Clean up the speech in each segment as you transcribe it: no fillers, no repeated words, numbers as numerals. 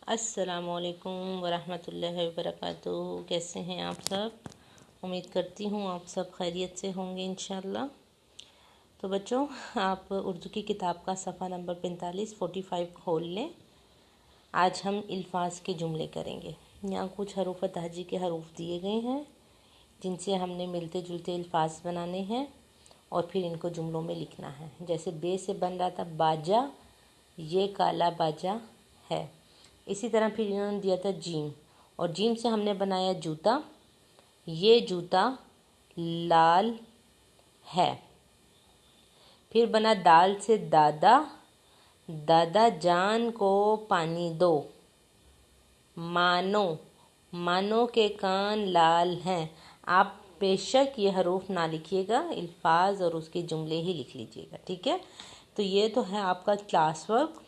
अस्सलामुअलैकुम वरहमतुल्लाहि वबरकातुहू। कैसे हैं आप सब? उम्मीद करती हूँ आप सब खैरियत से होंगे इंशाल्लाह। तो बच्चों, आप उर्दू की किताब का सफ़ा नंबर 45 खोल लें। आज हम अल्फाज के जुमले करेंगे। यहाँ कुछ हरूफ तहजी के हरूफ दिए गए हैं जिनसे हमने मिलते जुलते अल्फाज बनाने हैं और फिर इनको जुमलों में लिखना है। जैसे बे से बन रहा था बाजा, ये काला बाजा है। इसी तरह फिर इन्होंने दिया था जीम, और जीम से हमने बनाया जूता, ये जूता लाल है। फिर बना दाल से दादा, दादा जान को पानी दो। मानो, मानो के कान लाल हैं। आप बेशक ये हरूफ ना लिखिएगा, अल्फाज और उसके जुमले ही लिख लीजिएगा, ठीक है। तो ये तो है आपका क्लास वर्क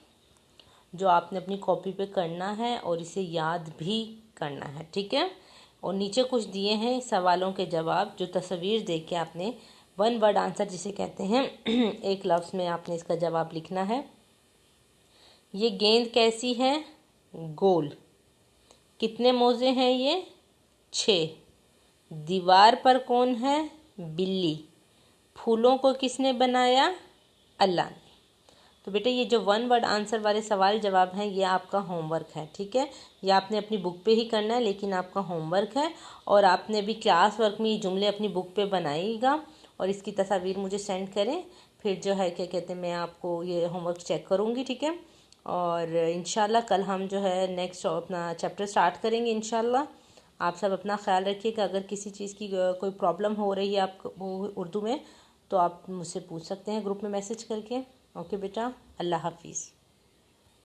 जो आपने अपनी कॉपी पे करना है और इसे याद भी करना है, ठीक है। और नीचे कुछ दिए हैं सवालों के जवाब, जो तस्वीर देख के आपने वन वर्ड आंसर जिसे कहते हैं एक लफ्ज़ में आपने इसका जवाब लिखना है। ये गेंद कैसी है? गोल। कितने मोज़े हैं ये? 6। दीवार पर कौन है? बिल्ली। फूलों को किसने बनाया? अल्लाह ने। तो बेटा, ये जो वन वर्ड आंसर वाले सवाल जवाब हैं ये आपका होमवर्क है, ठीक है। ये आपने अपनी बुक पे ही करना है, लेकिन आपका होमवर्क है। और आपने भी क्लास वर्क में ये जुमले अपनी बुक पे बनाइएगा और इसकी तस्वीर मुझे सेंड करें। फिर जो है क्या कहते हैं, मैं आपको ये होमवर्क चेक करूँगी, ठीक है। और इंशाल्लाह कल हम जो है नेक्स्ट अपना चैप्टर स्टार्ट करेंगे इंशाल्लाह। आप सब अपना ख्याल रखिएगा। अगर किसी चीज़ की कोई प्रॉब्लम हो रही है आपको उर्दू में, तो आप मुझसे पूछ सकते हैं ग्रुप में मैसेज करके। ओके बेटा, अल्लाह हाफिज़।